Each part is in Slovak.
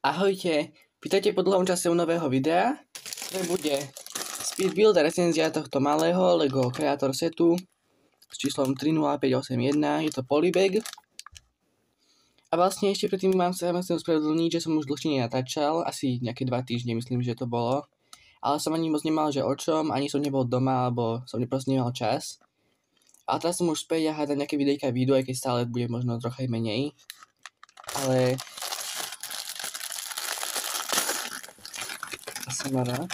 Ahojte, vítajte po dlhom čase u nového videa, ktoré bude speed build a recenzia tohto malého LEGO Creator setu s číslom 30581, je to polybag. A vlastne ešte predtým sa chcem uspravedlniť, že som už dlhšie nenatáčal, asi nejaké 2 týždne myslím, že to bolo. Ale som ani moc nemal, že o čom, ani som nebol doma, alebo som proste nemal čas. A teraz som už späť a hádam nejaké videjka výjdu, aj keď stále bude možno trocha menej. Ale som rád.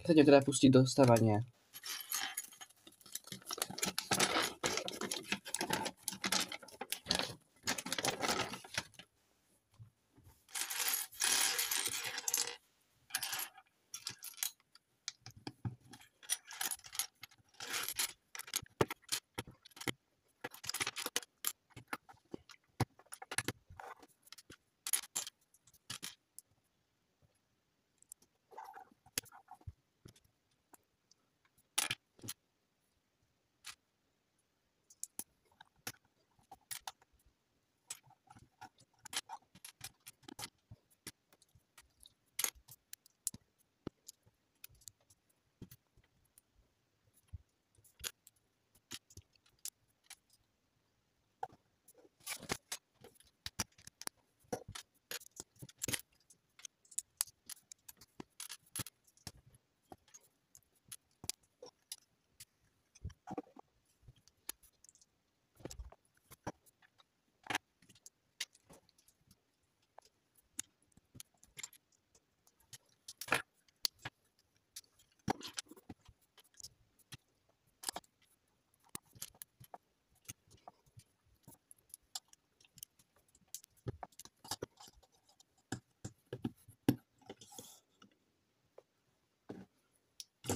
Chcete teda pustiť do stávania.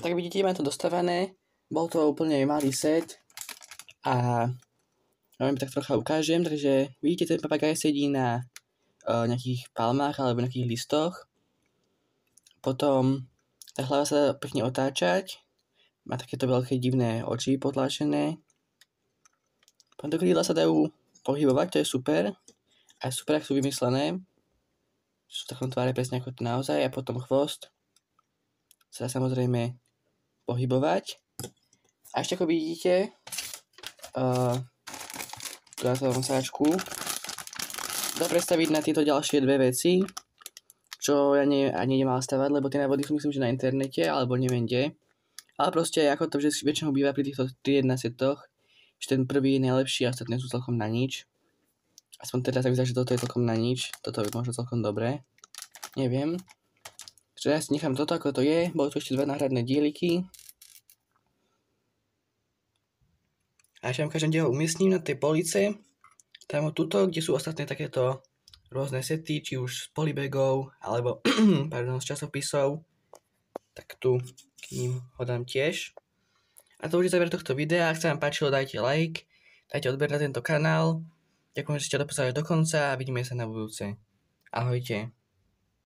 Tak vidíte, mám to dostavené, bol to úplne malý set a ja vám tak trocha ukážem, takže vidíte, ten papagaj sedí na nejakých palmách alebo nejakých listoch, potom tá hlava sa dá pekne otáčať, má takéto veľké divné oči potláčené, potom krídla sa dajú pohybovať, to je super, a super, ak sú vymyslené, sú v takom tváre presne ako to naozaj, a potom chvost sa dá samozrejme pohybovať. A ešte ako vidíte, tu na tom sáčku dá predstaviť na tieto ďalšie dve veci, čo ja ani nemal stavať, lebo tie návody sú myslím, že na internete, alebo neviem kde. Ale proste ako to že väčšinou býva pri týchto 3-1 setoch, že ten prvý je najlepší a ostatné sú celkom na nič. Aspoň teda tak vyzerá, že toto je celkom na nič, toto je možno celkom dobré. Neviem. Takže ja si nechám toto, ako to je, boli tu ešte 2 náhradné dieliky. A ešte vám ukážem, kde ho umiestním na tej police. Tam tuto, kde sú ostatné takéto rôzne sety, či už z polybagov, alebo z časopisov. Tak tu k ním ho dám tiež. A to už je záver tohto videa. Ak sa vám páčilo, dajte like, dajte odber na tento kanál. Ďakujem, že ste dopozerali do konca a vidíme sa na budúce. Ahojte.